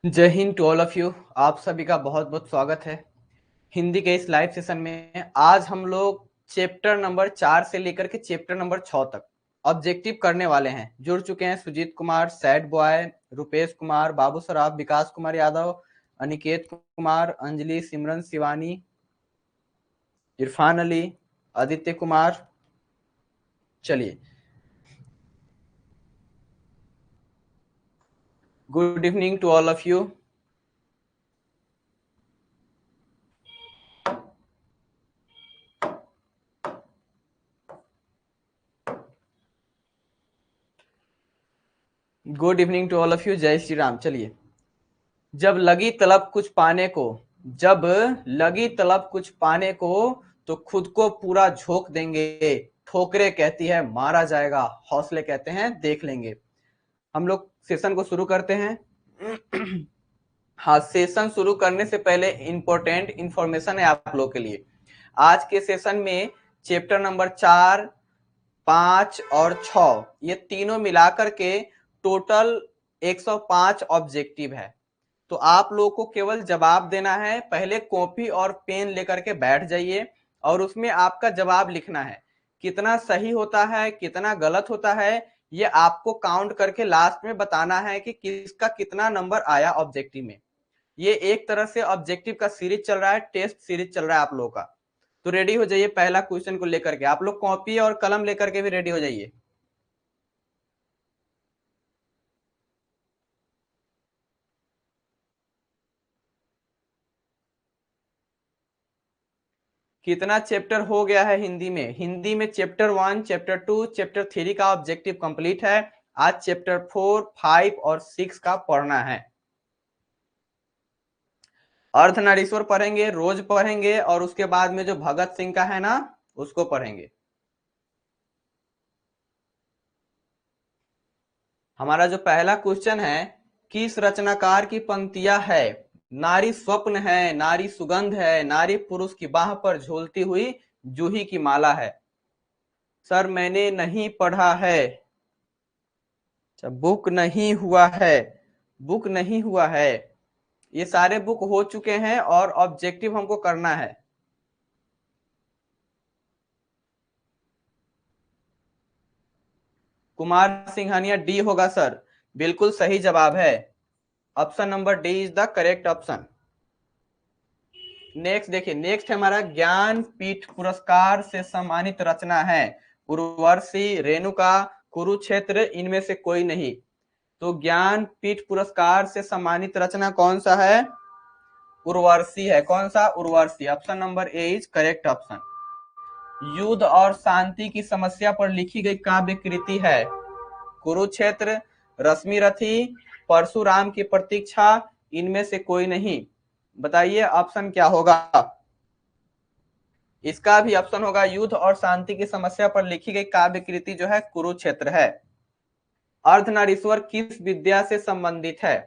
जय Hind to all of you. आप सभी का बहुत बहुत स्वागत है हिंदी के इस लाइव सेशन में। आज हम लोग चैप्टर नंबर 4 से लेकर के चैप्टर नंबर 6 तक ऑब्जेक्टिव करने वाले हैं। जुड़ चुके हैं सुजीत कुमार, सैड बॉय, रुपेश कुमार, बाबू सराफ, विकास कुमार यादव, अनिकेत कुमार, अंजलि, सिमरन, शिवानी, इरफान अली, आदित्य कुमार। चलिए, good evening to all of you. Good evening to all of you. जय श्री राम। चलिए, जब लगी तलब कुछ पाने को, जब लगी तलब कुछ पाने को, तो खुद को पूरा झोंक देंगे। ठोकरे कहती है मारा जाएगा, हौसले कहते हैं देख लेंगे। हम लोग सेशन को शुरू करते हैं। हाँ, सेशन शुरू करने से पहले इंपॉर्टेंट इंफॉर्मेशन है आप लोग के लिए। आज के सेशन में चैप्टर नंबर 4, 5 और 6 ये तीनों मिलाकर के टोटल 105 ऑब्जेक्टिव है। तो आप लोगों को केवल जवाब देना है। पहले कॉपी और पेन लेकर के बैठ जाइए और उसमें आपका जवाब लिखना है। कितना सही होता है, कितना गलत होता है, ये आपको काउंट करके लास्ट में बताना है कि किसका कितना नंबर आया ऑब्जेक्टिव में। ये एक तरह से ऑब्जेक्टिव का सीरीज चल रहा है, टेस्ट सीरीज चल रहा है आप लोगों का। तो रेडी हो जाइए पहला क्वेश्चन को लेकर के। आप लोग कॉपी और कलम लेकर के भी रेडी हो जाइए। कितना चैप्टर हो गया है हिंदी में? हिंदी में चैप्टर 1, चैप्टर 2, चैप्टर 3 का ऑब्जेक्टिव कंप्लीट है। आज चैप्टर 4, 5 और 6 का पढ़ना है। अर्धनारीश्वर पढ़ेंगे, रोज पढ़ेंगे और उसके बाद में जो भगत सिंह का है ना उसको पढ़ेंगे। हमारा जो पहला क्वेश्चन है, किस रचनाकार की पंक्तियां है? नारी स्वप्न है, नारी सुगंध है, नारी पुरुष की बाह पर झूलती हुई जूही की माला है। सर मैंने नहीं पढ़ा है। अच्छा, बुक नहीं हुआ है, बुक नहीं हुआ है। ये सारे बुक हो चुके हैं और ऑब्जेक्टिव हमको करना है। कुमार सिंघानिया डी होगा सर, बिल्कुल सही जवाब है। Option number D is the correct option. Next देखिए, नेक्स्ट हमारा ज्ञान पीठ पुरस्कार से सम्मानित रचना है। उर्वशी, रेणुका, कुरुक्षेत्र, इनमें से कोई नहीं। तो ज्ञान पीठ पुरस्कार से सम्मानित रचना कौन सा है? उर्वशी है। कौन सा? Urvashi. Option number A is correct option. युद्ध और शांति की समस्या पर लिखी गई काव्य कृति है। कुरुक्षेत्र, रश्मिरथी, परशुराम की प्रतीक्षा, इनमें से कोई नहीं। बताइए ऑप्शन क्या होगा? इसका भी ऑप्शन होगा युद्ध और शांति की समस्या पर लिखी गई काव्य कृति जो है कुरुक्षेत्र है। अर्धनारीश्वर किस विद्या से संबंधित है?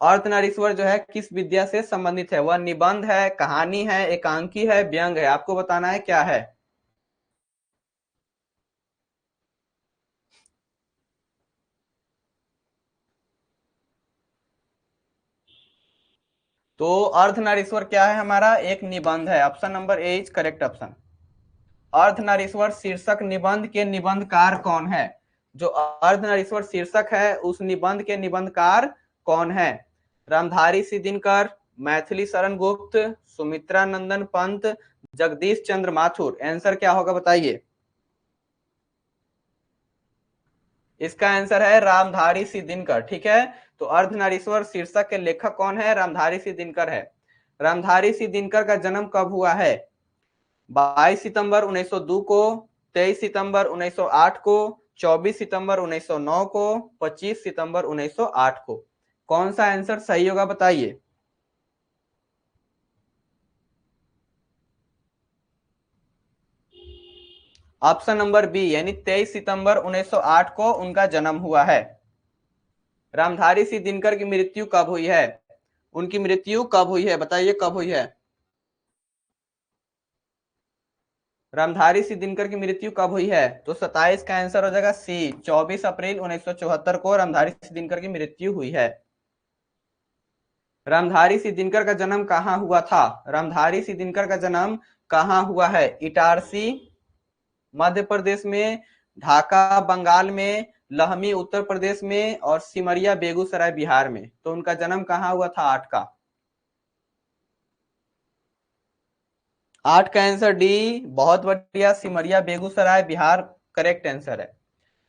अर्धनारीश्वर जो है किस विद्या से संबंधित है? वह निबंध है, कहानी है, एकांकी है, व्यंग है? आपको बताना है क्या है। तो अर्धनारीश्वर क्या है हमारा? एक निबंध है। Option number A is correct option. Ardhanarishvar शीर्षक निबंध के निबंधकार कौन है? जो अर्धनारीश्वर शीर्षक है उस निबंध के निबंधकार कौन है? रामधारी सिंह दिनकर, मैथिली शरण गुप्त, सुमित्रा नंदन पंत, जगदीश चंद्र माथुर। आंसर क्या होगा बताइए। इसका आंसर है रामधारी सिंह दिनकर। ठीक है, तो अर्धनारीश्वर शीर्षक के लेखक कौन है? रामधारी सिंह दिनकर है। रामधारी सिंह दिनकर का जन्म कब हुआ है? 22 सितंबर 1902 को, 23 सितंबर 1908 को, 24 सितंबर 1909 को, 25 सितंबर 1908 को। कौन सा आंसर सही होगा बताइए। ऑप्शन नंबर बी यानी 23 सितंबर 1908 को उनका जन्म हुआ है। रामधारी सिंह दिनकर की मृत्यु कब हुई है? उनकी मृत्यु कब हुई है बताइए, कब हुई है? रामधारी सिंह दिनकर की मृत्यु कब हुई है? तो 27 का आंसर हो जाएगा सी, 24 अप्रैल 1974 को रामधारी सिंह दिनकर की मृत्यु हुई है। रामधारी सिंह दिनकर का जन्म कहाँ हुआ था? रामधारी सिंह दिनकर का जन्म कहाँ हुआ है? इटारसी मध्य प्रदेश में, ढाका बंगाल में, लहमी उत्तर प्रदेश में और सिमरिया बेगूसराय बिहार में। तो उनका जन्म कहाँ हुआ था? 8 का 8 का आंसर डी, बहुत बढ़िया, सिमरिया बेगूसराय बिहार करेक्ट आंसर है।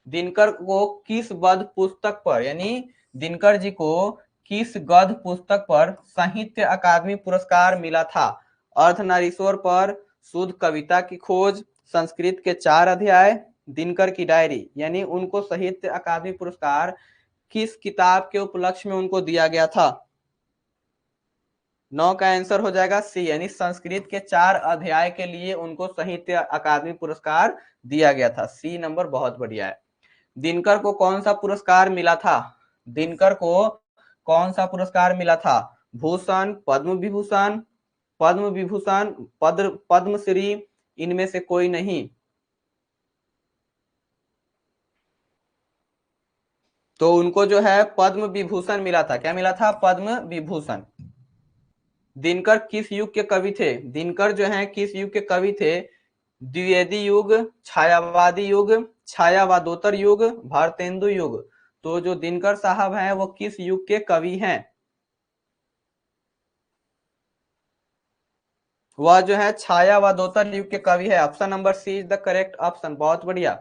दिनकर को किस गद्य पुस्तक पर, यानी दिनकर जी को किस गद्य पुस्तक पर साहित्य अकादमी पुरस्कार मिला था? अर्धनारीश्वर पर, शुद्ध कविता की खोज, संस्कृत के 4 अध्याय, दिनकर की डायरी। यानी उनको साहित्य अकादमी पुरस्कार किस किताब के उपलक्ष्य में उनको दिया गया था? 9 का आंसर हो जाएगा सी, यानी संस्कृत के 4 अध्याय के लिए उनको साहित्य अकादमी पुरस्कार दिया गया था। सी नंबर बहुत बढ़िया है। दिनकर को कौन सा पुरस्कार मिला था? दिनकर को कौन सा पुरस्कार मिला था? भूषण, पद्म विभूषण, पद्म विभूषण, पद्मश्री, इनमें से कोई नहीं। तो उनको जो है पद्म विभूषण मिला था। क्या मिला था? पद्म विभूषण। दिनकर किस युग के कवि थे? दिनकर जो है किस युग के कवि थे? द्विवेदी युग, छायावादी युग, छायावादोत्तर युग, भारतेंदु युग। तो जो दिनकर साहब हैं वो किस युग के कवि हैं? वह जो है छायावादोत्तर युग के कवि है। Option number C is the correct option. बहुत बढ़िया।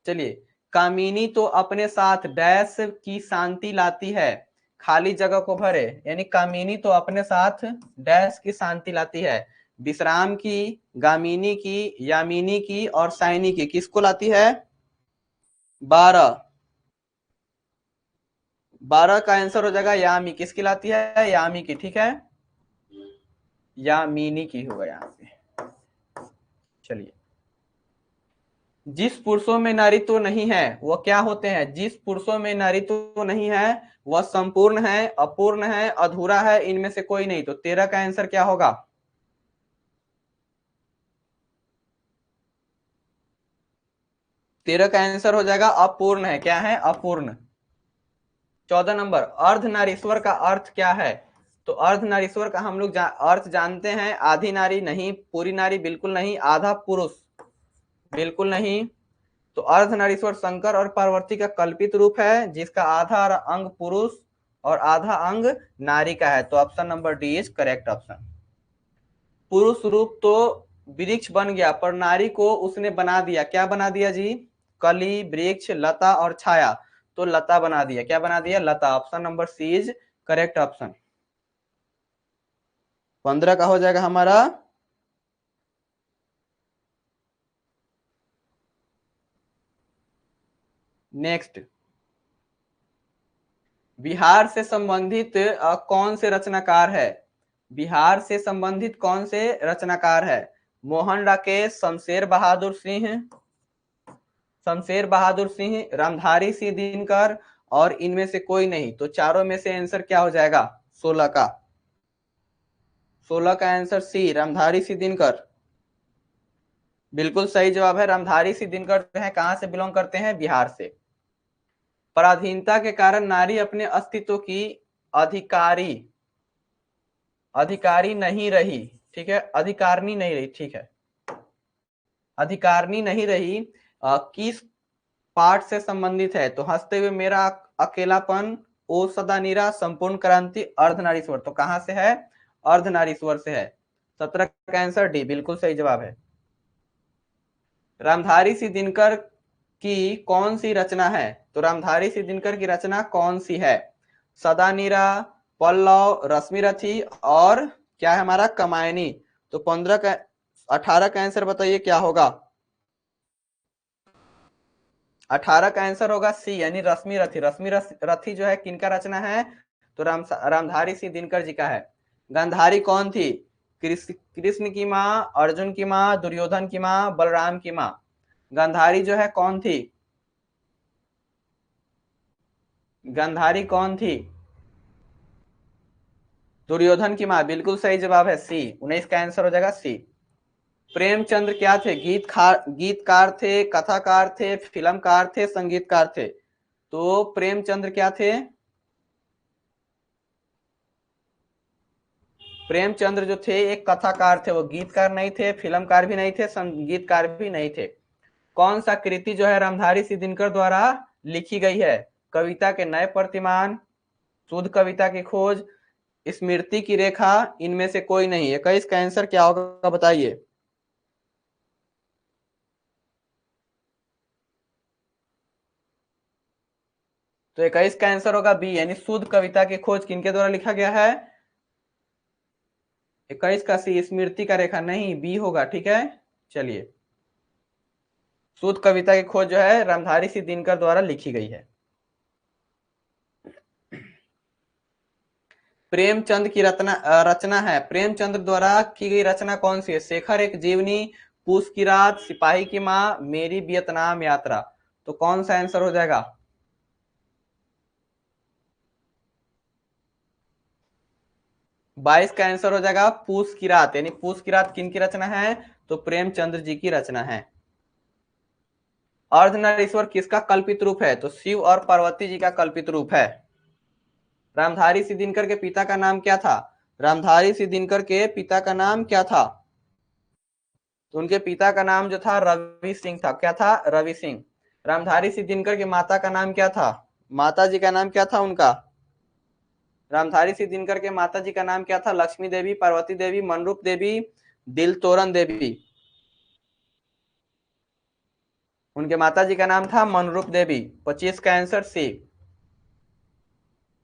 चलिए, कामिनी तो अपने साथ डैश की शांति लाती है, खाली जगह को भरे। यानी कामिनी तो अपने साथ डैश की शांति लाती है। विश्राम की, गामिनी की, यामिनी की और साइनी की। किसको लाती है? 12 12 का आंसर हो जाएगा यामी। किसकी लाती है? यामी की। ठीक है, यामिनी की होगा यहाँ पे। चलिए, जिस पुरुषों में नारीत्व नहीं है वह क्या होते हैं? जिस पुरुषों में नारीत्व नहीं है वह संपूर्ण है, अपूर्ण है, अधूरा है, इनमें से कोई नहीं। तो 13 का आंसर क्या होगा? 13 का आंसर हो जाएगा अपूर्ण है। क्या है? अपूर्ण। 14 नंबर, अर्धनारीश्वर का अर्थ क्या है? तो अर्धनारीश्वर का हम लोग अर्थ जानते हैं। आधी नारी नहीं, पूरी नारी बिल्कुल नहीं, आधा पुरुष बिल्कुल नहीं। तो अर्धनारीश्वर शंकर और पार्वती का कल्पित रूप है, जिसका आधा अंग पुरुष और आधा अंग नारी का है। तो option number D is correct option. पुरुष रूप तो वृक्ष बन गया, पर नारी को उसने बना दिया। क्या बना दिया जी? कली, वृक्ष, लता और छाया। तो लता बना दिया। क्या बना दिया? Lata. Option number C is correct option. 15 का हो जाएगा हमारा नेक्स्ट। बिहार से संबंधित कौन से रचनाकार है? बिहार से संबंधित कौन से रचनाकार है? मोहन राकेश, शमशेर बहादुर सिंह, शमशेर बहादुर सिंह, रामधारी सिंह दिनकर और इनमें से कोई नहीं। तो चारों में से आंसर क्या हो जाएगा? 16 का। 16 का आंसर सी, रामधारी सिंह दिनकर। बिल्कुल सही जवाब है। रामधारी सिंह दिनकर जो है कहां से बिलोंग करते हैं? बिहार से। पराधीनता के कारण नारी अपने अस्तित्व की अधिकारी अधिकारी नहीं रही। ठीक है, अधिकारिणी नहीं रही। ठीक है, अधिकारिणी नहीं रही। किस पाठ से संबंधित है? तो हंसते हुए मेरा अकेलापन, ओ सदा नीरा, संपूर्ण क्रांति, अर्धनारीश्वर। तो कहां से है? अर्धनारीश्वर से है। 17 का आंसर डी बिल्कुल सही जवाब है। रामधारी सिंह दिनकर की कौन सी रचना है? तो रामधारी सिंह दिनकर की रचना कौन सी है? सदा नीरा, पल्लव, रश्मिरथी और क्या है हमारा? कमायनी। तो 15 का 18 का आंसर बताइए क्या होगा? 18 का आंसर होगा सी, यानी रश्मिरथी। रश्मिरथी जो है किनका रचना है? तो रामधारी सिंह दिनकर जी का है। गांधारी कौन थी? कृष्ण की माँ, अर्जुन की माँ, दुर्योधन की माँ, बलराम की माँ। गांधारी जो है कौन थी? गांधारी कौन थी? दुर्योधन की माँ। बिल्कुल सही जवाब है सी। 19 का आंसर हो जाएगा सी। प्रेमचंद्र क्या थे? गीतकार थे, कथाकार थे, फिल्मकार थे, संगीतकार थे। तो प्रेमचंद्र क्या थे? प्रेमचंद्र जो थे एक कथाकार थे, वो गीतकार नहीं थे, फिल्मकार भी नहीं थे, संगीतकार भी नहीं थे। कौन सा कृति जो है रामधारी सिंह दिनकर द्वारा लिखी गई है? कविता के नए प्रतिमान, शुद्ध कविता की खोज, स्मृति की रेखा, इनमें से कोई नहीं है। 21 का आंसर क्या होगा बताइए। तो 21 का आंसर होगा बी, यानी शुद्ध कविता की खोज किनके द्वारा लिखा गया है? 21 का सी, स्मृति का रेखा नहीं, बी होगा। ठीक है, चलिए। शुद्ध कविता की खोज जो है रामधारी सिंह दिनकर द्वारा लिखी गई है। प्रेमचंद की रचना है, प्रेमचंद्र द्वारा की गई रचना कौन सी है? शेखर एक जीवनी, पूस की रात, सिपाही की माँ, मेरी वियतनाम यात्रा। तो कौन सा आंसर हो जाएगा? 22 का आंसर हो जाएगा पूस की रात, यानी पूस की रात किन की रचना है? तो प्रेमचंद्र जी की रचना है। अर्धनारीश्वर किसका कल्पित रूप है? तो शिव और पार्वती जी का कल्पित रूप है। रामधारी सिंह दिनकर के पिता का नाम क्या था? रामधारी सिंह दिनकर के पिता का नाम क्या था? तो उनके पिता का नाम जो था रवि सिंह था। क्या था? रवि सिंह। रामधारी सिंह दिनकर की माता का नाम क्या था? माता जी का नाम क्या था उनका? रामधारी सिंह दिनकर के माता जी का नाम क्या था? लक्ष्मी देवी, पार्वती देवी, मनरूप देवी, दिलतोरन देवी। उनके माता जी का नाम था मनरूप देवी। 25 का आंसर सी।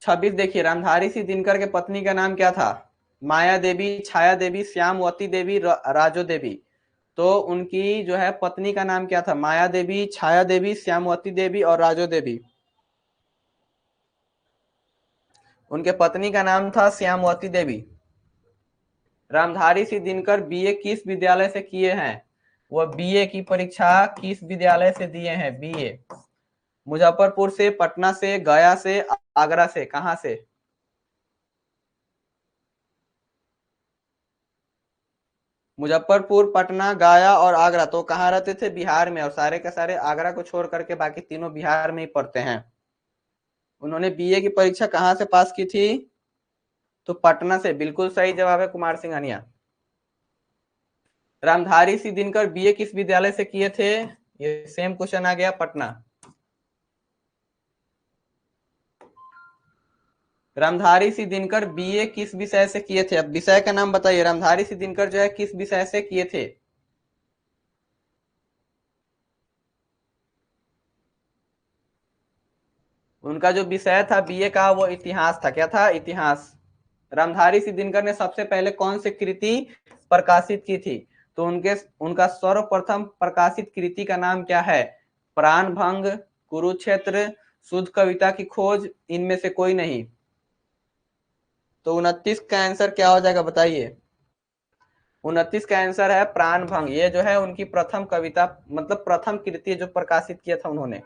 26 देखिए, रामधारी सिंह दिनकर के पत्नी का नाम क्या था? माया देवी, छाया देवी, श्यामवती देवी, राजो देवी। तो उनकी जो है पत्नी का नाम क्या था? माया देवी, छाया देवी, श्यामवती देवी और राजो देवी। उनके पत्नी का नाम था श्यामवती देवी। रामधारी सिंह दिनकर बीए किस विद्यालय से किए हैं? वह बीए की परीक्षा किस विद्यालय से दिए हैं? बीए मुजफ्फरपुर से, पटना से, गया से, आगरा से, कहां से? मुजफ्फरपुर, पटना, गया और आगरा। तो कहाँ रहते थे? बिहार में। और सारे के सारे आगरा को छोड़ करके बाकी तीनों बिहार में ही पढ़ते हैं। उन्होंने बीए की परीक्षा कहाँ से पास की थी? तो पटना से। बिल्कुल सही जवाब है कुमार सिंघानिया। रामधारी सिंह दिनकर बीए किस विद्यालय से किए थे? ये सेम क्वेश्चन आ गया, पटना। रामधारी सिंह दिनकर बीए किस विषय से किए थे? अब विषय का नाम बताइए। रामधारी सिंह दिनकर जो है किस विषय से किए थे? उनका जो विषय था बीए का वो इतिहास था। क्या था? इतिहास। रामधारी सिंह दिनकर ने सबसे पहले कौन सी कृति प्रकाशित की थी? तो उनका सर्वप्रथम प्रकाशित कृति का नाम क्या है? प्राण भंग, कुरुक्षेत्र, शुद्ध कविता की खोज, इनमें से कोई नहीं। तो 29 का आंसर क्या हो जाएगा बताइए। 29 का आंसर है प्राण भंग। ये जो है उनकी प्रथम कविता, मतलब प्रथम कृति जो प्रकाशित किया था उन्होंने।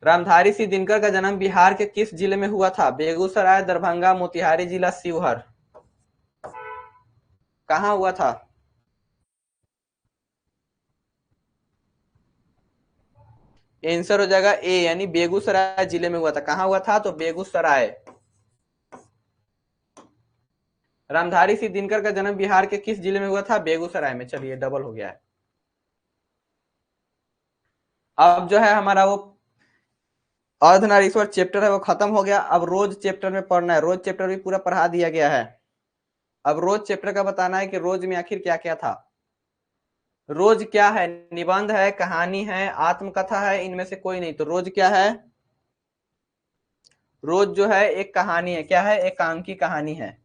रामधारी सिंह दिनकर का जन्म बिहार के किस जिले में हुआ था? बेगूसराय, दरभंगा, मोतिहारी जिला, शिवहर। कहाँ हुआ था? आंसर हो जाएगा ए, यानी बेगूसराय जिले में हुआ था। कहाँ हुआ था? तो बेगूसराय। रामधारी सिंह दिनकर का जन्म बिहार के किस जिले में हुआ था? बेगूसराय में। चलिए, डबल हो गया है। अब जो है हमारा वो अर्धनारीश्वर चैप्टर है वो खत्म हो गया। अब रोज चैप्टर में पढ़ना है। रोज चैप्टर भी पूरा पढ़ा दिया गया है। अब रोज चैप्टर का बताना है कि रोज में आखिर क्या क्या था। रोज क्या है? निबंध है, कहानी है, आत्मकथा है, इनमें से कोई नहीं। तो रोज क्या है? रोज जो है एक कहानी है। क्या है? एकांकी कहानी है।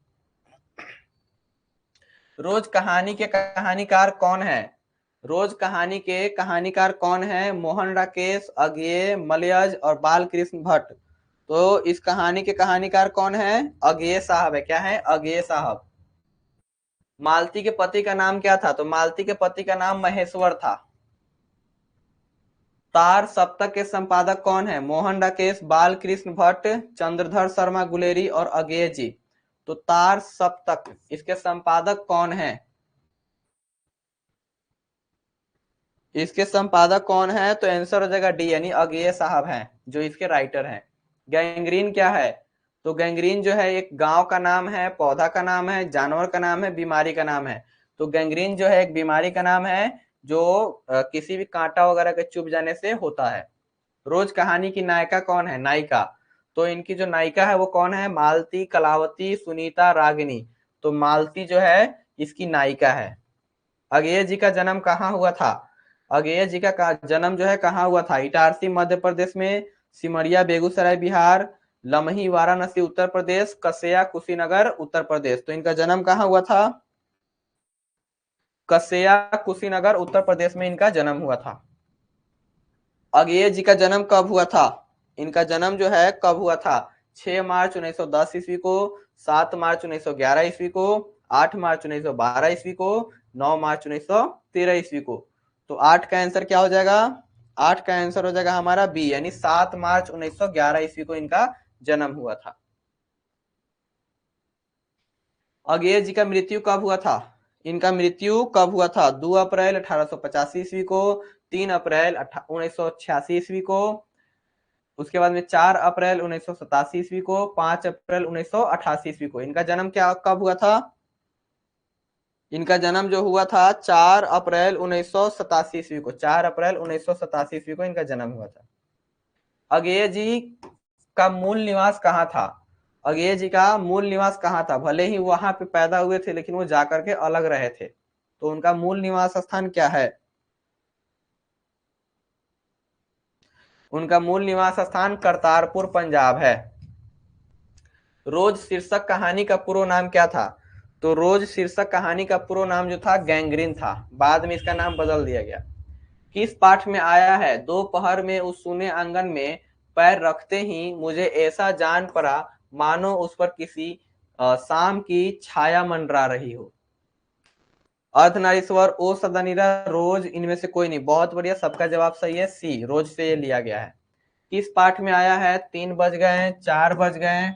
रोज कहानी के कहानीकार कौन है? रोज कहानी के कहानीकार कौन है? मोहन राकेश, अज्ञेय, मलयज और बालकृष्ण भट्ट। तो इस कहानी के कहानीकार कौन है? अज्ञेय साहब है। क्या है? अज्ञेय साहब। मालती के पति का नाम क्या था? तो मालती के पति का नाम महेश्वर था। तार सप्तक के संपादक कौन है? मोहन राकेश, बालकृष्ण भट्ट, चंद्रधर शर्मा गुलेरी और अज्ञेय जी। तो तार सप्तक, इसके संपादक कौन है? इसके संपादक कौन है? तो आंसर हो जाएगा डी, यानी अज्ञेय साहब हैं जो इसके राइटर हैं। गैंग्रीन क्या है? तो गैंग्रीन जो है एक गांव का नाम है, पौधा का नाम है, जानवर का नाम है, बीमारी का नाम है। तो गैंग्रीन जो है एक बीमारी का नाम है जो किसी भी कांटा वगैरह के चुभ जाने से होता है। रोज कहानी की नायिका कौन है? नायिका। तो इनकी जो नायिका है वो कौन है? मालती, कलावती, सुनीता, रागिनी। तो मालती जो है इसकी नायिका है। अगेय जी का जन्म कहाँ हुआ था? अगेय जी का जन्म जो है कहाँ हुआ था? इटारसी मध्य प्रदेश में, सिमरिया बेगूसराय बिहार, लमही वाराणसी उत्तर प्रदेश, कसेया कुशीनगर उत्तर प्रदेश। तो इनका जन्म कहाँ हुआ था? कसेया कुशीनगर उत्तर प्रदेश में इनका जन्म हुआ था। अगेय जी का जन्म कब हुआ था? इनका जन्म जो है कब हुआ था? 6 मार्च 1910 ईस्वी को, 7 मार्च 1911 ईस्वी को, 8 मार्च 1912 ईस्वी को, 9 मार्च 1913 ईस्वी को। तो 8 का आंसर क्या हो जाएगा? 8 का आंसर हो जाएगा हमारा बी, यानी 7 मार्च 1911 ईस्वी को इनका जन्म हुआ था। अगेय जी का मृत्यु कब हुआ था? इनका मृत्यु कब हुआ था? 2 अप्रैल 1885 ईस्वी को, 3 अप्रैल 1986 ईस्वी को, उसके बाद में 4 अप्रैल 1987 ईस्वी को, 5 अप्रैल 1988 ईस्वी को। इनका जन्म क्या कब हुआ था? इनका जन्म जो हुआ था 4 अप्रैल 1987 ईस्वी को, 4 अप्रैल 1987 ईस्वी को इनका जन्म हुआ था। अगेय जी का मूल निवास कहाँ था? अगेय जी का मूल निवास कहाँ था? भले ही वहां पे पैदा हुए थे लेकिन वो जाकर के अलग रहे थे, तो उनका मूल निवास स्थान क्या है? उनका मूल निवास स्थान करतारपुर पंजाब है। रोज शीर्षक कहानी का पूरा नाम क्या था? तो रोज शीर्षक कहानी का पूरा नाम जो था गैंग्रीन था, बाद में इसका नाम बदल दिया गया। किस पाठ में आया है? दोपहर में उस सूने आंगन में पैर रखते ही मुझे ऐसा जान पड़ा मानो उस पर किसी शाम की छाया मंडरा रही हो। अर्धनारीश्वर, ओ सदानीरा, रोज, इनमें से कोई नहीं। बहुत बढ़िया, सबका जवाब सही है, सी, रोज से ये लिया गया है। किस पाठ में आया है? 3 बज गए, 4 बज गए,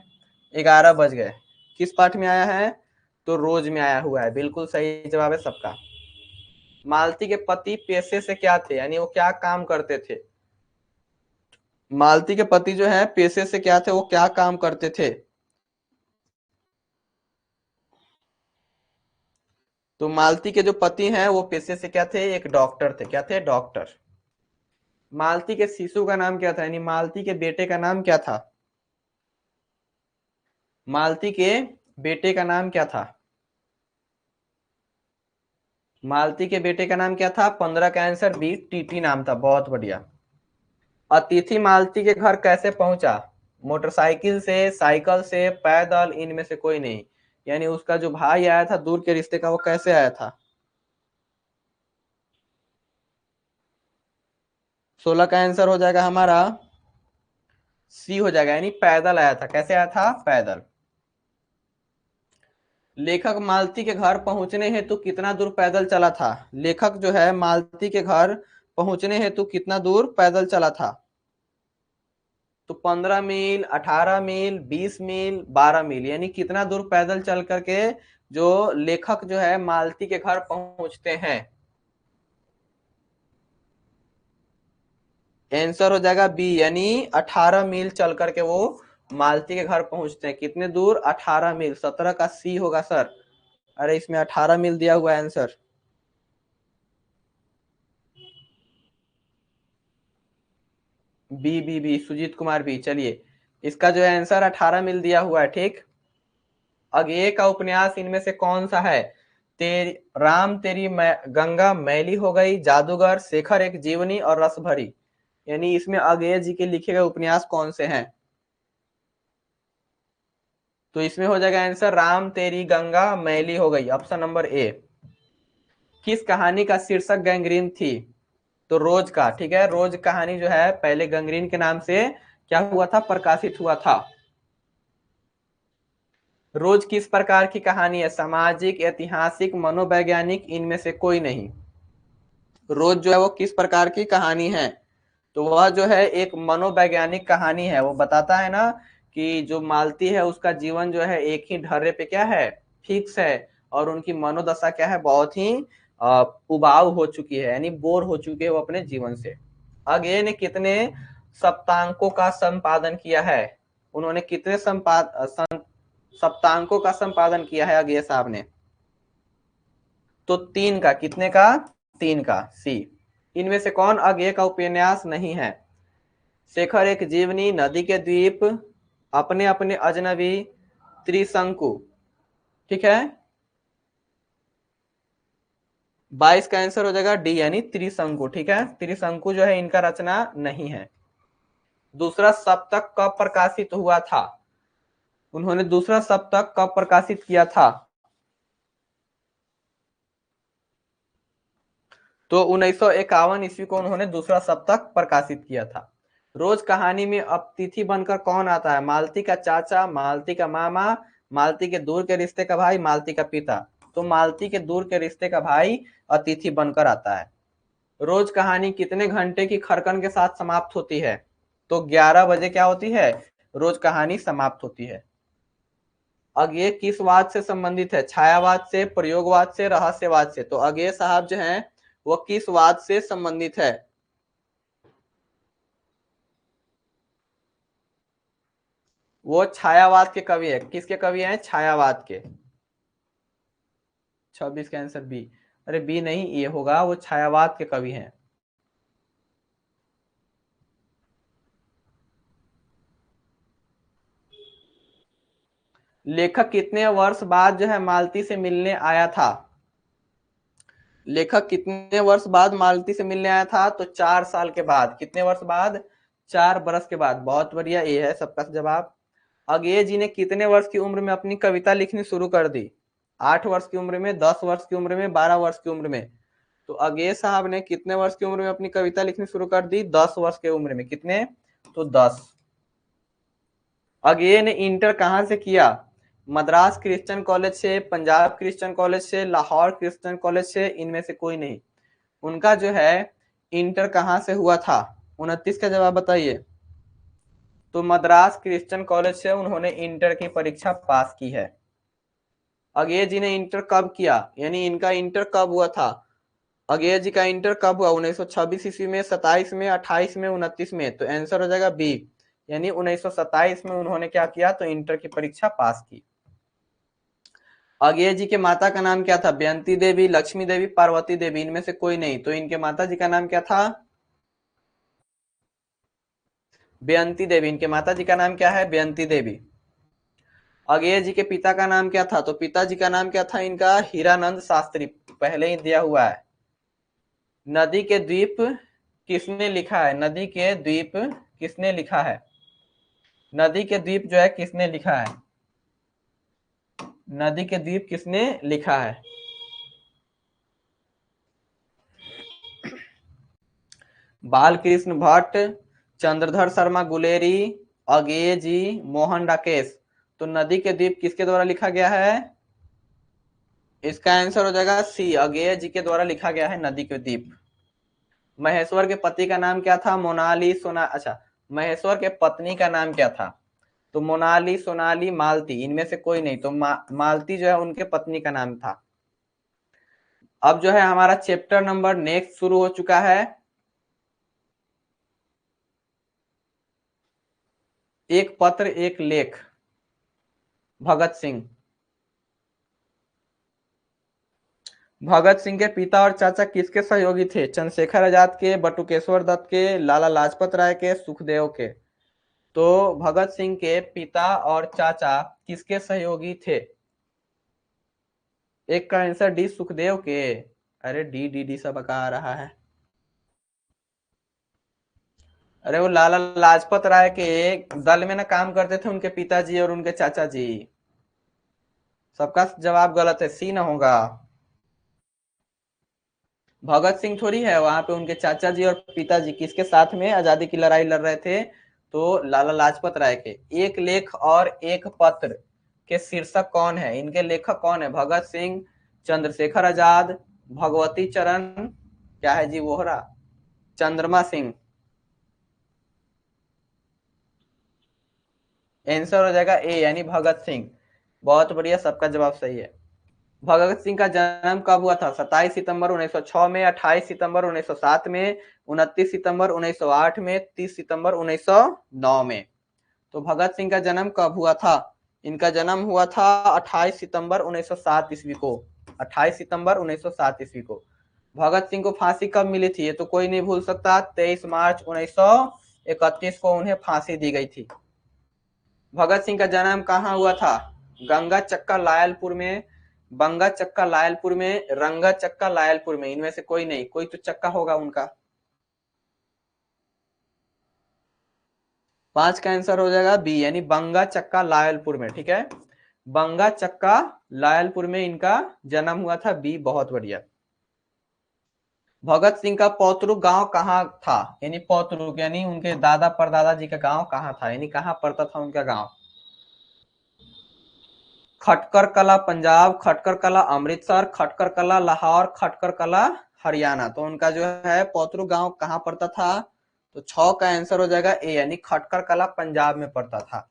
11 बज गए। किस पाठ में आया है? तो रोज में आया हुआ है, बिल्कुल सही जवाब है सबका। मालती के पति पेशे से क्या थे, यानी वो क्या काम करते थे? मालती के पति जो है पेशे से क्या थे, वो क्या काम करते थे? तो मालती के जो पति हैं वो पेशे से क्या थे? एक डॉक्टर थे। क्या थे? डॉक्टर। मालती के शिशु का नाम क्या था, यानी मालती के बेटे का नाम क्या था? मालती के बेटे का नाम क्या था? मालती के बेटे का नाम क्या था? 15 का आंसर बी, टीटी नाम था। बहुत बढ़िया। अतिथि मालती के घर कैसे पहुंचा? मोटरसाइकिल से, साइकिल से, पैदल, इनमें से कोई नहीं। यानी उसका जो भाई आया था दूर के रिश्ते का, वो कैसे आया था? 16 का आंसर हो जाएगा हमारा सी हो जाएगा, यानी पैदल आया था। कैसे आया था? पैदल। लेखक मालती के घर पहुंचने हेतु कितना दूर पैदल चला था? लेखक जो है मालती के घर पहुंचने हेतु कितना दूर पैदल चला था? तो 15 मील, 18 मील, 20 मील, 12 मील, यानी कितना दूर पैदल चल करके जो लेखक जो है मालती के घर पहुंचते हैं? आंसर हो जाएगा बी, यानी 18 मील चल करके वो मालती के घर पहुंचते हैं। कितने दूर? 18 मील। 17 का सी होगा सर। अरे इसमें 18 मील दिया हुआ है answer. B B B, Sujeet Kumar B. चलिए, इसका जो है आंसर 18 मील दिया हुआ है। ठीक। अगेय का उपन्यास इनमें से कौन सा है? तेरी राम तेरी गंगा मैली हो गई, जादूगर, शेखर एक जीवनी और रस भरी। यानी इसमें अगेय जी के लिखे गए उपन्यास कौन से हैं? तो इसमें हो जाएगा आंसर राम तेरी गंगा मैली हो गई, ऑप्शन नंबर ए। किस कहानी का शीर्षक गैंग्रीन थी? तो रोज का। ठीक है, रोज कहानी जो है पहले गैंग्रीन के नाम से क्या हुआ था? प्रकाशित हुआ था। रोज किस प्रकार की कहानी है? सामाजिक, ऐतिहासिक, मनोवैज्ञानिक, इनमें से कोई नहीं। रोज जो है वो किस प्रकार की कहानी है? तो वह जो है एक मनोवैज्ञानिक कहानी है। वो बताता है ना कि जो मालती है उसका जीवन जो है एक ही ढर्रे पे क्या है? फिक्स है। और उनकी मनोदशा क्या है? बहुत ही उबाऊ हो चुकी है, यानी बोर हो चुकी है वो अपने जीवन से। अगेय ने कितने सप्तांकों का संपादन किया है? उन्होंने कितने सप्तांकों का संपादन किया है अगेय साहब ने? तो 3 का। कितने का? 3 का, सी। इनमें से कौन अगेय का उपन्यास नहीं है? शेखर एक जीवनी, नदी के द्वीप, अपने अपने अजनबी, त्रिशंकु। ठीक है, 22 का आंसर हो जाएगा डी, यानी त्रिशंकु। ठीक है, त्रिशंकु जो है इनका रचना नहीं है। दूसरा सप्तक कब प्रकाशित हुआ था? उन्होंने दूसरा सप्तक कब प्रकाशित किया था? तो 1951 ईस्वी को उन्होंने दूसरा सप्तक प्रकाशित किया था। रोज कहानी में अतिथि बनकर कौन आता है? मालती का चाचा, मालती का मामा, मालती के दूर के रिश्ते का भाई, मालती का पिता। तो मालती के दूर के रिश्ते का भाई अतिथि बनकर आता है। रोज कहानी कितने घंटे की खरकन के साथ समाप्त होती है? तो 11 बजे क्या होती है? रोज कहानी समाप्त होती है। अगेय किस वाद से संबंधित है? छायावाद से, प्रयोगवाद से, रहस्यवाद से? तो अगेय साहब जो हैं वो किस वाद से संबंधित है? वो छायावाद के कवि है। किसके कवि हैं? छायावाद के। 26 का आंसर बी। अरे बी नहीं, ये होगा, वो छायावाद के कवि हैं। लेखक कितने वर्ष बाद जो है मालती से मिलने आया था? लेखक कितने वर्ष बाद मालती से मिलने आया था? तो 4 साल के बाद। कितने वर्ष बाद? 4 बरस के बाद। बहुत बढ़िया, ये है सबका जवाब। अगेय जी ने कितने वर्ष की उम्र में अपनी कविता लिखनी शुरू कर दी? 8 वर्ष की उम्र में, 10 वर्ष की उम्र में, 12 वर्ष की उम्र में? तो अगेय साहब ने कितने वर्ष की उम्र में अपनी कविता लिखनी शुरू कर दी? 10 वर्ष की उम्र में। कितने? तो 10। अगेय ने इंटर कहां से किया? मद्रास क्रिश्चियन कॉलेज से, पंजाब क्रिश्चियन कॉलेज से, लाहौर क्रिश्चियन कॉलेज से? इनमें से कोई नहीं। उनका जो है इंटर कहां से हुआ था? 29 का जवाब बताइए। तो मद्रास क्रिश्चियन कॉलेज से उन्होंने इंटर की परीक्षा पास की है। अगेय जी ने इंटर कब किया, यानी इनका इंटर कब हुआ था? अगेय जी का इंटर कब हुआ? 1926 ईस्वी में, 27 में, 28 में, 29 में? तो आंसर हो जाएगा बी, यानी 1927 में उन्होंने क्या किया? तो इंटर की परीक्षा पास की। अगेय जी के माता का नाम क्या था? बेअंती देवी, लक्ष्मी देवी, पार्वती देवी? इनमें से कोई नहीं। तो इनके माता जी का नाम क्या था? बेअंती देवी। इनके माता जी का नाम क्या है? बेअंती देवी। अगेय जी के पिता का नाम क्या था? तो पिताजी का नाम क्या था इनका? हीरानंद शास्त्री। पहले ही दिया हुआ है। नदी के द्वीप किसने लिखा है? नदी के द्वीप किसने लिखा है? नदी के द्वीप जो है किसने लिखा है? नदी के द्वीप किसने लिखा है? बालकृष्ण भट्ट, चंद्रधर शर्मा गुलेरी, अगेय जी, मोहन राकेश? तो नदी के द्वीप किसके द्वारा लिखा गया है? इसका आंसर हो जाएगा सी, अगेय जी के द्वारा लिखा गया है नदी के द्वीप। महेश्वर के पति का नाम क्या था? मोनाली, सोना, अच्छा, महेश्वर के पत्नी का नाम क्या था? तो मोनाली, सोनाली, मालती? इनमें से कोई नहीं। तो मालती जो है उनके पत्नी का नाम था। अब जो है हमारा चैप्टर नंबर नेक्स्ट शुरू हो चुका है। एक पत्र एक लेख। भगत सिंह। भगत सिंह के पिता और चाचा किसके सहयोगी थे? चंद्रशेखर आजाद के, बटुकेश्वर दत्त के, लाला लाजपत राय के, सुखदेव के? तो भगत सिंह के पिता और चाचा किसके सहयोगी थे? एक का आंसर डी, सुखदेव के। अरे डी डी डी सब आ रहा है। अरे वो लाला लाजपत राय के दल में ना काम करते थे उनके पिताजी और उनके चाचा जी। सबका जवाब गलत है, सी ना होगा। भगत सिंह थोड़ी है, वहां पे उनके चाचा जी और पिताजी किसके साथ में आजादी की लड़ाई लड़ रहे थे? तो लाला लाजपत राय के। एक लेख और एक पत्र के शीर्षक कौन है? इनके लेखक कौन है? भगत सिंह, चंद्रशेखर आजाद, भगवती चरण, क्या है जी वोहरा, चंद्रमा सिंह? आंसर हो जाएगा ए, यानी भगत सिंह। बहुत बढ़िया, सबका जवाब सही है। भगत सिंह का जन्म कब हुआ था? 27 सितंबर 1906 में, 28 सितंबर 1907 में, 29 सितंबर 1908 में, 30 सितंबर 1909 में? तो भगत सिंह का जन्म कब हुआ था? इनका जन्म हुआ था 28 सितंबर 1907 ईस्वी को। 28 सितंबर 1907 ईस्वी को। भगत सिंह को फांसी कब मिली थी? ये तो कोई नहीं भूल सकता। 23 मार्च 1931 को उन्हें फांसी दी गई थी। भगत सिंह का जन्म कहाँ हुआ था? गंगा चक्का लायलपुर में, बंगा चक्का लायलपुर में, रंगा चक्का लायलपुर में। इनमें से कोई नहीं, कोई तो चक्का होगा उनका। 5 का आंसर हो जाएगा बी, यानी बंगा चक्का लायलपुर में। ठीक है, बंगा चक्का लायलपुर में इनका जन्म हुआ था। बी, बहुत बढ़िया। भगत सिंह का पौतरुक गांव कहाँ था? यानी पौतरुक यानी उनके दादा परदादा जी का गांव कहाँ था, यानी कहाँ पड़ता था उनका गांव? खटकर कला पंजाब, खटकर कला अमृतसर, खटकर कला लाहौर, खटकर कला हरियाणा। तो उनका जो है पौतरुक गांव कहाँ पड़ता था? तो 6 का आंसर हो जाएगा ए, यानी खटकर कला पंजाब में पड़ता था।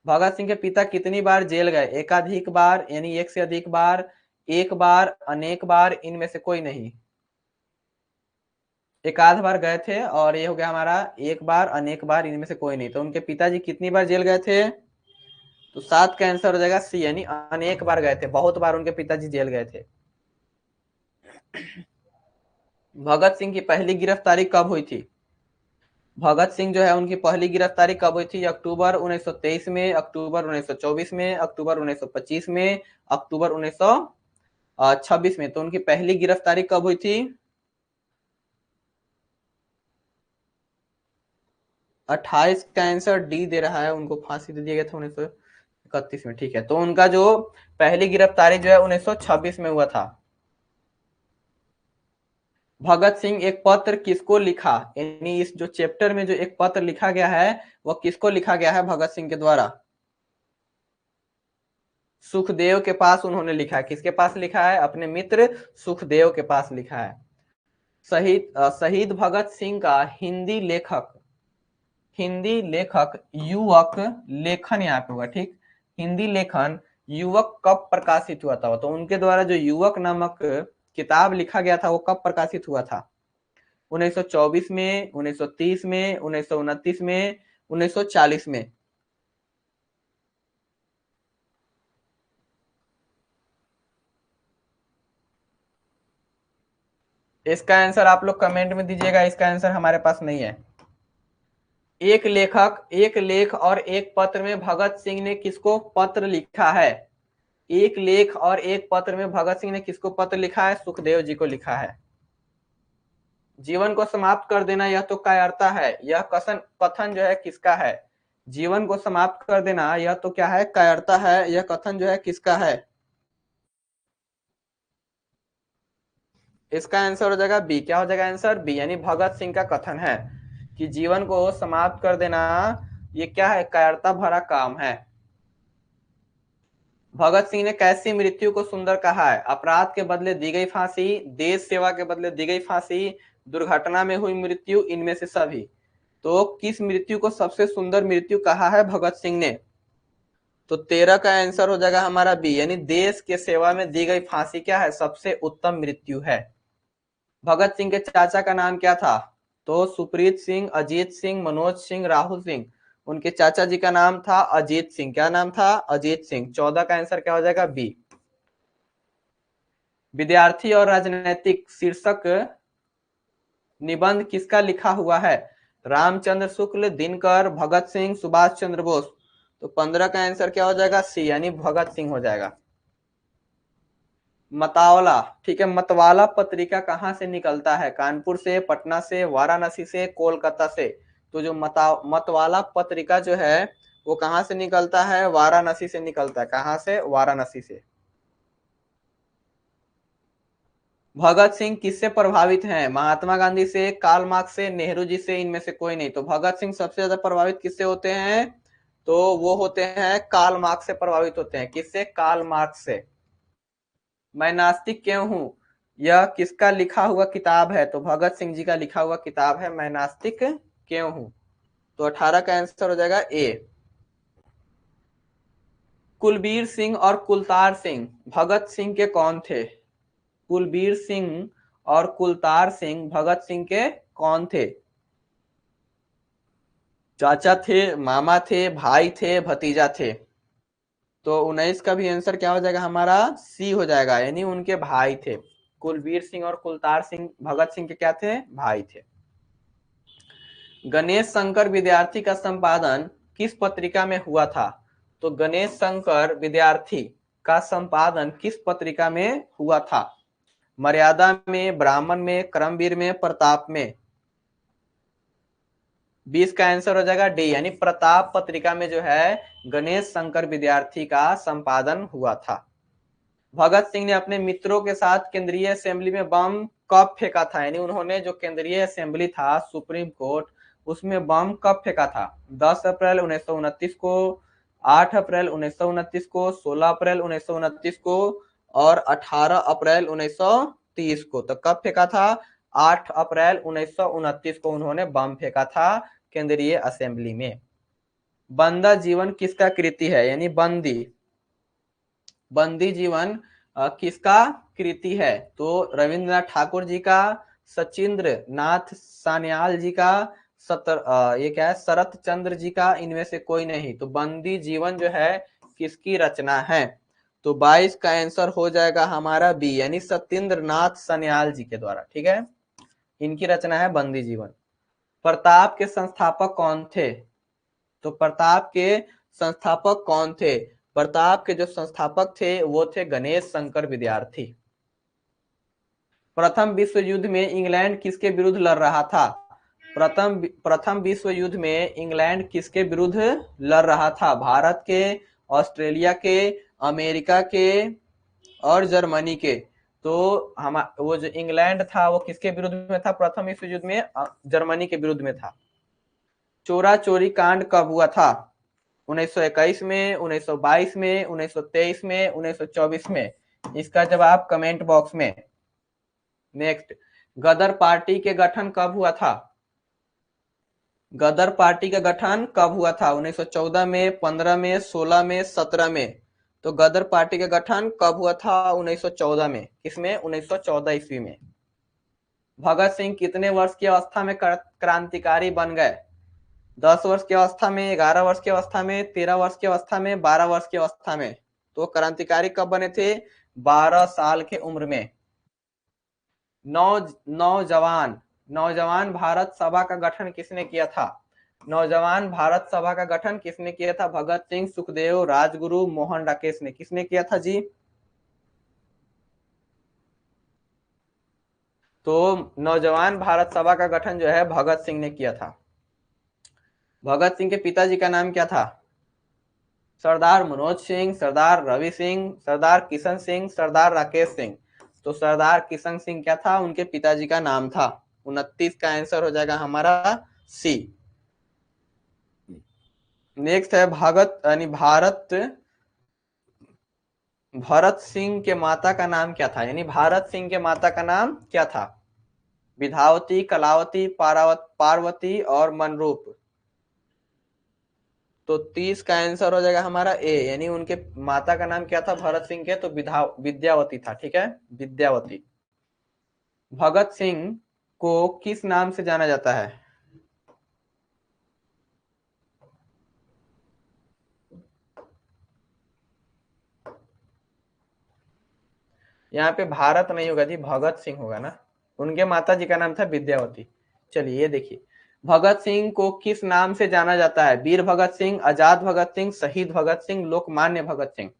भगत सिंह के पिता कितनी बार जेल गए? एकाधिक बार, यानी एक से अधिक बार, एक बार, अनेक बार, इनमें से कोई नहीं। एक आध बार गए थे और ये हो गया हमारा एक बार, अनेक बार, इनमें से कोई नहीं। तो उनके पिताजी कितनी बार जेल गए थे? तो 7 का आंसर हो जाएगा सी, यानी अनेक बार गए थे। बहुत बार उनके पिताजी जेल गए थे। भगत सिंह की पहली गिरफ्तारी कब हुई थी? भगत सिंह जो है उनकी पहली गिरफ्तारी कब हुई थी? अक्टूबर 1923 में, अक्टूबर 1924 में, अक्टूबर 1925 में, अक्टूबर 1926 में। तो उनकी पहली गिरफ्तारी कब हुई थी? 28 का आंसर डी दे रहा है। उनको फांसी दे दिया गया था 1931 में। ठीक है, तो उनका जो पहली गिरफ्तारी जो है 1926 में हुआ था। भगत सिंह एक पत्र किसको लिखा? यानी इस जो चैप्टर में जो एक पत्र लिखा गया है वह किसको लिखा गया है भगत सिंह के द्वारा? सुखदेव के पास उन्होंने लिखा है। किसके पास लिखा है? अपने मित्र सुखदेव के पास लिखा है। शहीद भगत सिंह का हिंदी लेखक, हिंदी लेखक युवक लेखन यहाँ पे होगा। ठीक, हिंदी लेखन युवक कब प्रकाशित हुआ था? तो उनके द्वारा जो युवक नामक किताब लिखा गया था वो कब प्रकाशित हुआ था? 1924 में, 1930 में, 1929 में, 1940 में। इसका आंसर आप लोग कमेंट में दीजिएगा। इसका आंसर हमारे पास नहीं है। एक लेखक, एक लेख और एक पत्र में भगत सिंह ने किसको पत्र लिखा है? एक लेख और एक पत्र में भगत सिंह ने किसको पत्र लिखा है? सुखदेव जी को लिखा है। जीवन को समाप्त कर देना यह तो कायरता है। यह कथन कथन जो है किसका है? जीवन को समाप्त कर देना यह तो क्या है? कायरता है। यह कथन जो है किसका है? इसका आंसर हो जाएगा बी। क्या हो जाएगा आंसर? बी, यानी भगत सिंह का कथन है कि जीवन को समाप्त कर देना ये क्या है? कायरता भरा काम है। भगत सिंह ने कैसी मृत्यु को सुंदर कहा है? अपराध के बदले दी गई फांसी, देश सेवा के बदले दी गई फांसी, दुर्घटना में हुई मृत्यु, इनमें से सभी। तो किस मृत्यु को सबसे सुंदर मृत्यु कहा है भगत सिंह ने? तो 13 का आंसर हो जाएगा हमारा बी, यानी देश के सेवा में दी गई फांसी क्या है? सबसे उत्तम मृत्यु है। भगत सिंह के चाचा का नाम क्या था? तो सुप्रीत सिंह, अजीत सिंह, मनोज सिंह, राहुल सिंह। उनके चाचा जी का नाम था अजीत सिंह। क्या नाम था? अजीत सिंह। 14 का आंसर क्या हो जाएगा? बी। विद्यार्थी और राजनैतिक शीर्षक निबंध किसका लिखा हुआ है? रामचंद्र शुक्ल, दिनकर, भगत सिंह, सुभाष चंद्र बोस। तो 15 का आंसर क्या हो जाएगा? सी, यानी भगत सिंह हो जाएगा। मतवाला, ठीक है, मतवाला पत्रिका कहाँ से निकलता है? कानपुर से, पटना से, वाराणसी से, कोलकाता से। तो जो मतवाला पत्रिका जो है वो कहाँ से निकलता है? वाराणसी से निकलता है। कहाँ से? वाराणसी से। भगत सिंह किससे प्रभावित हैं? महात्मा गांधी से, कार्ल मार्क्स से, नेहरू जी से, इनमें से कोई नहीं। तो भगत सिंह सबसे ज्यादा प्रभावित किससे होते हैं? तो वो होते हैं कार्ल मार्क्स से प्रभावित होते हैं। किससे? कार्ल मार्क्स से। मैं नास्तिक क्यों हूं यह किसका लिखा हुआ किताब है? तो भगत सिंह जी का लिखा हुआ किताब है मैं नास्तिक क्यों हूं। तो 18 का आंसर हो जाएगा ए। कुलबीर सिंह और कुलतार सिंह भगत सिंह के कौन थे? कुलबीर सिंह और कुलतार सिंह भगत सिंह के कौन थे? चाचा थे, मामा थे, भाई थे, भतीजा थे। तो 19 का भी आंसर क्या हो जाएगा हमारा? सी हो जाएगा, यानी उनके भाई थे। कुलवीर सिंह और कुलतार सिंह भगत सिंह के क्या थे? भाई थे। गणेश शंकर विद्यार्थी का संपादन किस पत्रिका में हुआ था? तो गणेश शंकर विद्यार्थी का संपादन किस पत्रिका में हुआ था? मर्यादा में, ब्राह्मण में, कर्मवीर में, प्रताप में? 20 का आंसर हो जाएगा डी, यानी प्रताप पत्रिका में जो है गणेश शंकर विद्यार्थी का संपादन हुआ था। भगत सिंह ने अपने मित्रों के साथ केंद्रीय असेंबली में बम कब फेंका था? यानी उन्होंने जो केंद्रीय असेंबली था, सुप्रीम कोर्ट, उसमें बम कब फेंका था? 10 अप्रैल 1929 को, 8 अप्रैल 1929 को, 16 अप्रैल 1929 को और 18 अप्रैल 1930 को। तो कब फेंका था? 8 अप्रैल 1929 को उन्होंने बम फेंका था केंद्रीय असेंबली में। बंदा जीवन किसका कृति है? यानी बंदी, बंदी जीवन किसका कृति है? तो रविंद्रनाथ ठाकुर जी का, सचिंद्र नाथ सान्याल जी का, ये क्या है, शरत चंद्र जी का, इनमें से कोई नहीं। तो बंदी जीवन जो है किसकी रचना है? तो 22 का आंसर हो जाएगा हमारा बी, यानी सत्येंद्र नाथ सान्याल जी के द्वारा। ठीक है, इनकी रचना है बंदी जीवन। प्रताप के संस्थापक कौन थे? तो प्रताप के संस्थापक कौन थे? प्रताप के जो संस्थापक थे वो थे गणेश शंकर विद्यार्थी। प्रथम विश्व युद्ध में इंग्लैंड किसके विरुद्ध लड़ रहा था? प्रथम विश्व युद्ध में इंग्लैंड किसके विरुद्ध लड़ रहा था? भारत के, ऑस्ट्रेलिया के, अमेरिका के और जर्मनी के। तो हम वो जो इंग्लैंड था वो किसके विरुद्ध में था? प्रथम विश्व युद्ध में जर्मनी के विरुद्ध में था। चोरा चोरी कांड कब हुआ था? 1921 में, 1922 में, 1923 में, 1924 में? इसका जवाब कमेंट बॉक्स में। नेक्स्ट, गदर पार्टी के गठन कब हुआ था? गदर पार्टी का गठन कब हुआ था? 1914 में, 15 में, 16 में, 17 में? तो गदर पार्टी का गठन कब हुआ था? 1914 में। किसमें? 1914 ईस्वी में। भगत सिंह कितने वर्ष की अवस्था में क्रांतिकारी बन गए? 10 वर्ष की अवस्था में, 11 वर्ष की अवस्था में, 13 वर्ष की अवस्था में, 12 वर्ष की अवस्था में? तो क्रांतिकारी कब बने थे? 12 साल के उम्र में। नौजवान नौजवान भारत सभा का गठन किसने किया था? नौजवान भारत सभा का गठन किसने किया था? भगत सिंह, सुखदेव, राजगुरु, मोहन राकेश ने। किसने किया था जी? तो नौजवान भारत सभा का गठन जो है भगत सिंह ने किया था। भगत सिंह के पिताजी का नाम क्या था? सरदार मनोज सिंह, सरदार रवि सिंह, सरदार किशन सिंह, सरदार राकेश सिंह? तो सरदार किशन सिंह क्या था? उनके पिताजी का नाम था। 29 का आंसर हो जाएगा हमारा सी। नेक्स्ट है भगत यानी भरत सिंह के माता का नाम क्या था? यानी भारत सिंह के माता का नाम क्या था? विधावती, कलावती, पार्वती और मनरूप? तो 30 का आंसर हो जाएगा हमारा ए, यानी उनके माता का नाम क्या था भरत सिंह के? तो विद्यावती था। ठीक है, विद्यावती। भगत सिंह को किस नाम से जाना जाता है? यहाँ पे भारत नहीं होगा जी, भगत सिंह होगा ना। उनके माता जी का नाम था विद्यावती। चलिए ये देखिए, भगत सिंह को किस नाम से जाना जाता है? वीर भगत सिंह, आजाद भगत सिंह, शहीद भगत सिंह, लोकमान्य भगत सिंह?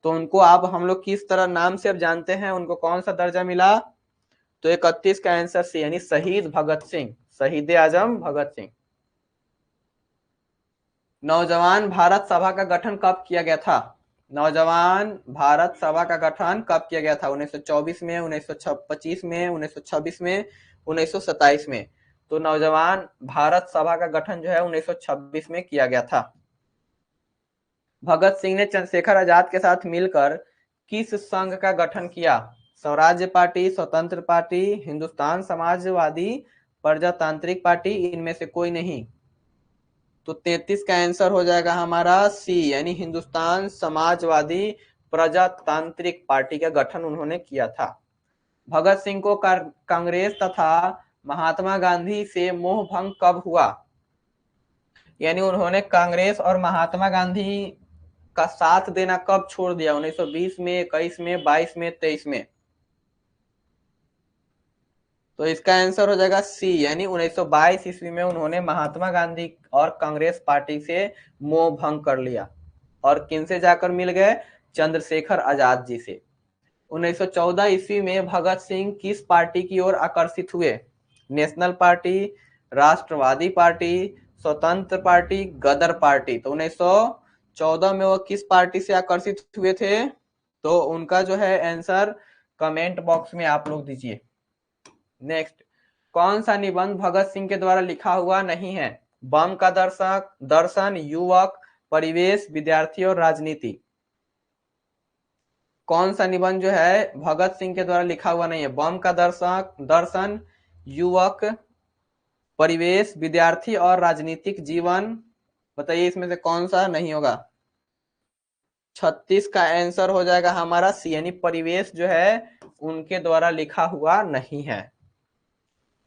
तो उनको आप हम लोग किस तरह नाम से अब जानते हैं, उनको कौन सा दर्जा मिला? तो 31 का आंसर सी, यानी शहीद भगत सिंह, शहीद आजम भगत सिंह। नौजवान भारत सभा का गठन कब किया गया था? नौजवान भारत सभा का गठन कब किया गया था? 1924 में, 1925 में, 1926 में, 1927 में? तो नौजवान भारत सभा का गठन जो है 1926 में किया गया था। भगत सिंह ने चंद्रशेखर आजाद के साथ मिलकर किस संघ का गठन किया? स्वराज्य पार्टी, स्वतंत्र पार्टी, हिंदुस्तान समाजवादी, प्रजातांत्रिक पार्टी? इनमें से कोई नहीं। तो 33 का आंसर हो जाएगा हमारा सी, यानी हिंदुस्तान समाजवादी प्रजातांत्रिक पार्टी का गठन उन्होंने किया था। भगत सिंह को कांग्रेस तथा महात्मा गांधी से मोह भंग कब हुआ? यानी उन्होंने कांग्रेस और महात्मा गांधी का साथ देना कब छोड़ दिया? 1920 में, 21 में, 22 में, 23 में। तो इसका आंसर हो जाएगा सी, यानी 1922 ईस्वी में उन्होंने महात्मा गांधी और कांग्रेस पार्टी से मोह भंग कर लिया। और किनसे जाकर मिल गए? चंद्रशेखर आजाद जी से। 1914 ईस्वी में भगत सिंह किस पार्टी की ओर आकर्षित हुए? नेशनल पार्टी, राष्ट्रवादी पार्टी, स्वतंत्र पार्टी, गदर पार्टी। तो 1914 में वो किस पार्टी से आकर्षित हुए थे? तो उनका जो है आंसर कमेंट बॉक्स में आप लोग दीजिए। नेक्स्ट, कौन सा निबंध भगत सिंह के द्वारा लिखा हुआ नहीं है? बम का दर्शन, युवक, परिवेश, विद्यार्थी और राजनीति। कौन सा निबंध जो है भगत सिंह के द्वारा लिखा हुआ नहीं है? बम का दर्शन, युवक, परिवेश, विद्यार्थी और राजनीतिक जीवन। बताइए इसमें से कौन सा नहीं होगा? 36 का आंसर हो जाएगा हमारा सी, यानी परिवेश जो है उनके द्वारा लिखा हुआ नहीं है।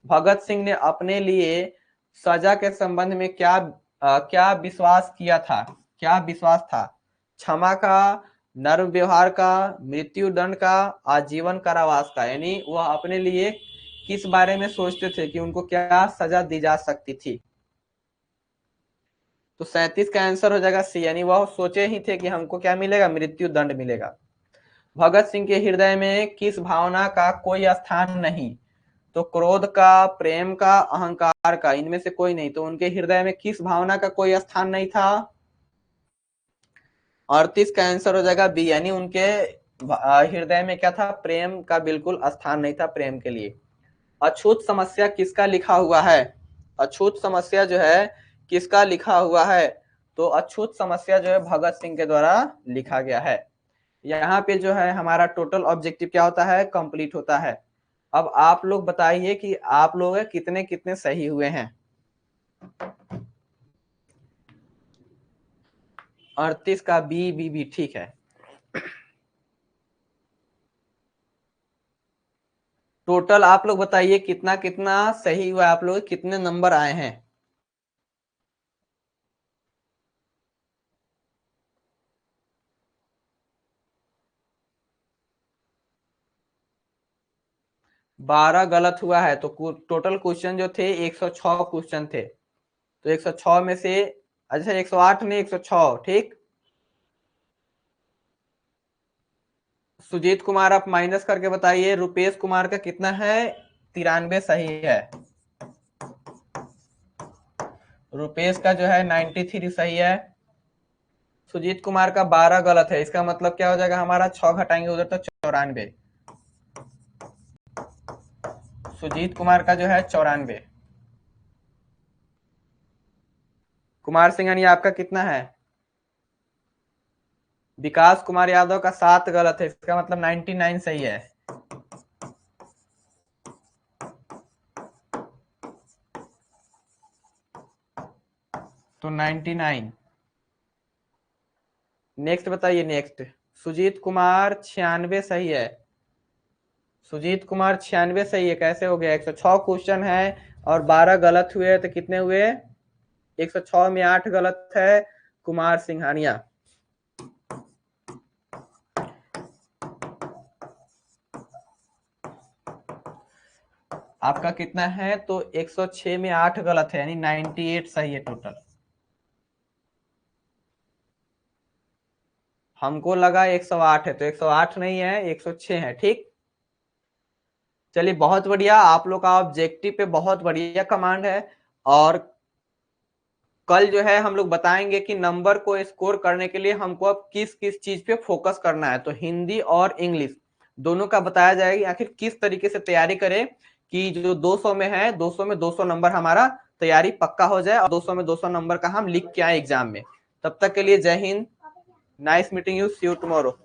भगत सिंह ने अपने लिए सजा के संबंध में क्या विश्वास किया था? क्या विश्वास था? क्षमा का, नर्म व्यवहार का, मृत्यु दंड का, आजीवन कारावास का। यानी वह अपने लिए किस बारे में सोचते थे कि उनको क्या सजा दी जा सकती थी? तो 37 का आंसर हो जाएगा सी, यानी वह सोचे ही थे कि हमको क्या मिलेगा? मृत्यु दंड मिलेगा। भगत सिंह के हृदय में किस भावना का कोई स्थान नहीं? तो क्रोध का, प्रेम का, अहंकार का, इनमें से कोई नहीं। तो उनके हृदय में किस भावना का कोई स्थान नहीं था? 38 का आंसर हो जाएगा बी, यानी उनके हृदय में क्या था? प्रेम का बिल्कुल स्थान नहीं था, प्रेम के लिए। अछूत समस्या किसका लिखा हुआ है? अछूत समस्या जो है किसका लिखा हुआ है? तो अछूत समस्या जो है भगत सिंह के द्वारा लिखा गया है। यहाँ पे जो है हमारा टोटल ऑब्जेक्टिव क्या होता है? कंप्लीट होता है। अब आप लोग बताइए कि आप लोग कितने कितने सही हुए हैं। 38 का बी ठीक है। टोटल आप लोग बताइए कितना कितना सही हुआ, आप लोग कितने नंबर आए हैं? बारह गलत हुआ है। तो टोटल क्वेश्चन जो थे 106 क्वेश्चन थे। तो 106 में से, अच्छा 108 नहीं 106, ठीक। सुजीत कुमार आप माइनस करके बताइए। रुपेश कुमार का कितना है? 93 सही है। रुपेश का जो है 93 सही है। सुजीत कुमार का 12 गलत है। इसका मतलब क्या हो जाएगा हमारा? 6 घटाएंगे उधर तो 94। सुजीत कुमार का जो है 94। कुमार सिंघानिया आपका कितना है? विकास कुमार यादव का 7 गलत है। इसका मतलब 99 सही है। तो 99। नेक्स्ट बताइए। नेक्स्ट, सुजीत कुमार 96 सही है। सुजीत कुमार 96 सही है। कैसे हो गया? 106 क्वेश्चन है और 12 गलत हुए, तो कितने हुए? 106 में 8 गलत है। कुमार सिंघानिया। आपका कितना है? तो 106 में 8 गलत है, यानी 98 सही है टोटल। हमको लगा 108 है, तो 108 नहीं है, 106 है, ठीक। चलिए बहुत बढ़िया। आप लोग का ऑब्जेक्टिव पे बहुत बढ़िया कमांड है। और कल जो है हम लोग बताएंगे कि नंबर को स्कोर करने के लिए हमको अब किस किस चीज पे फोकस करना है। तो हिंदी और इंग्लिश दोनों का बताया जाएगा, आखिर किस तरीके से तैयारी करें कि जो 200 में है 200 में 200 नंबर हमारा तैयारी पक्का हो जाए और 200 में 200 नंबर का हम लिख के आए एग्जाम में। तब तक के लिए जय Hind. Nice meeting you, see you tomorrow.